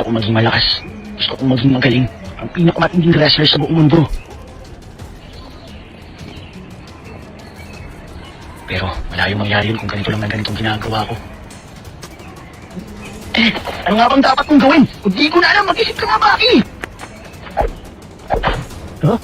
kong maging malakas. Gusto kong maging magaling. Ang pinakamatinding wrestler sa buong mundo. Pero malayong mangyari yun kung ganito lang na ganitong ginagawa ko. Ano nga bang dapat kong gawin? Kung di ko na alam, mag-isip ka nga, Baki! Huh?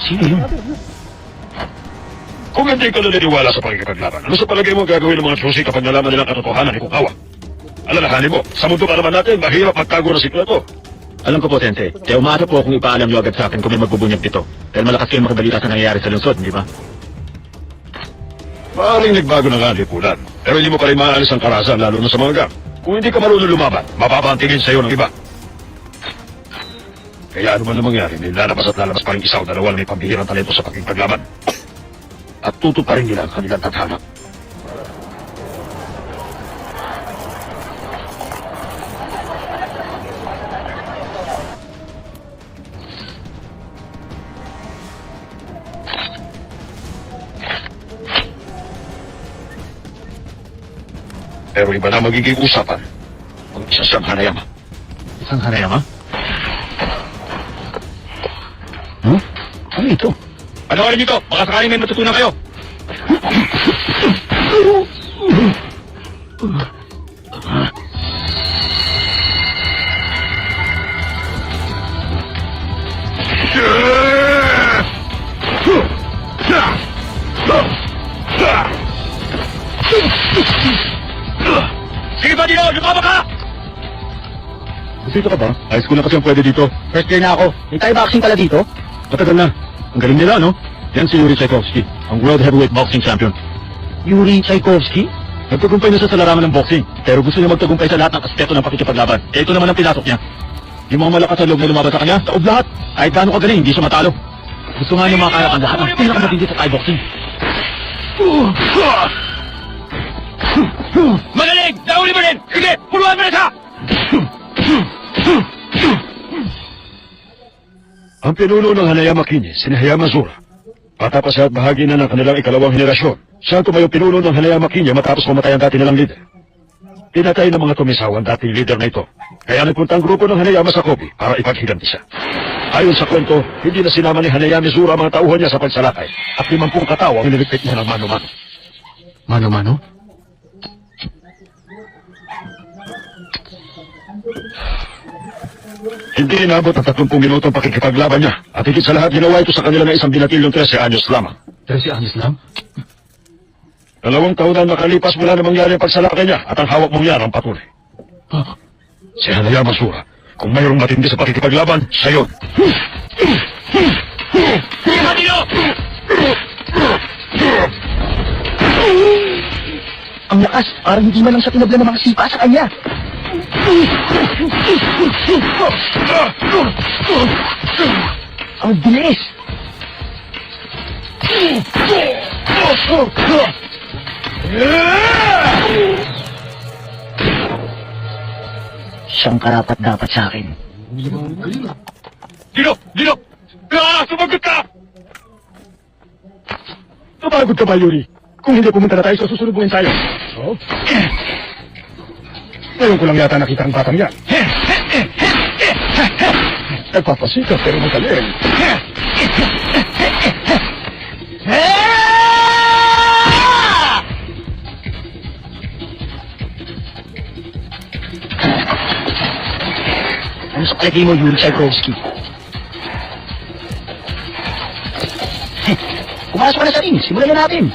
Sino yun? Kung hindi ka naniniwala sa pakikipaglaban, ano sa palagay mo gagawin ng mga susi kapag nalaman nilang katotohanan ni Kukawa? Alalahanin mo, sa mundo ka naman natin, mahirap magtago ng sikreto. Alam ko po, Tente. Kaya umaasa po kung ipaalam niyo agad sa akin kung may magbubunyag dito. Dahil malakas kayong makabalita sa nangyayari sa lungsod, di ba? Maaaring nagbago na nga ang lipunan. Pero hindi mo pa rin maaalis ang karasan, lalo na sa mga gang. Kung hindi ka marunong lumaban, mababa ang tingin sa'yo ng iba. Kaya ano man ang mangyari, may lalabas at lalabas pa rin isa o dalawa na may pambihirang talento sa pakikipaglaban. At tutuparin nila ang kanilang tadhana. Pero iba na magiging usapan kung isa siyang Hanayama. Isang Hanayama? Huh? Ano ito? Ano ka rin dito? Baka sakaling may matutunan kayo. Sige ba, Dino? Lumaba ka! Dito ka ba? High school na kasi ang pwede dito. First year na ako. May Thai boxing pala dito? Matagal na. Ang galing nila, no? Yan si Yuri Tchaikovsky, ang World Heavyweight Boxing Champion. Yuri Tchaikovsky? Nagtagumpay na siya sa larangan ng boxing, pero gusto niya magtagumpay sa lahat ng aspeto ng pakikipaglaban. Eh, ito naman ang pinasok niya. Yung mga malakas sa loob na lumaban sa kanya, taob lahat. Kahit gaano kagaling, hindi siya matalo. Gusto nga niya makakaya ang lahat ng pinakamatindi sa Thai boxing. Magaling! Nauli mo rin! Sige! Puluhan mo na siya! Ang pinuno ng Hanayama Kinye, si Hayama Zura. Patapos siya at bahagi na ng kanilang ikalawang henerasyon. Siya ang tumayo pinuno ng Hanayama Kinye matapos mamatay ang dati nilang leader. Pinatay ng mga tumisaw ang dating leader na ito. Kaya nagpunta ang grupo ng Hanayama sa Kobe para ipaghiganti siya. Ayon sa kwento, hindi na sinama ni Hanayama Zura mga tauhan niya sa pagsalakay at 50 katao ang nilipit niya ng mano-mano. Mano-mano? Hindi inabot ang 30 minutong pakikipaglaban niya. At higit sa lahat, ginawa ito sa kanila ng isang binatilyong 13 anyos lamang. 13 anyos lang? 2 taon na nakalipas mula na mangyari ang pagsalakay niya at ang hawak mong yan ang patuloy. Huh? Si Hanayama Zura, kung mayroong matindi sa pakikipaglaban, siya yun. Ang lakas, parang hindi man lang siya tinabla ng mga sipa sa kanya. Ang bilis! Siyang karapat dapat sa akin. Dino! Dino! Sumagot ka! Napagod ka ba, Yuri? Kung hindi pumunta na tayo sa susunod mong ensayo. Oh? Ngayon ko lang yata nakita ang batang yan. Nagpapasikap pero magaling. Ano sa palagay mo, Yuri Tchaikovsky? Pumasok ka na sa ring. Simulan na natin.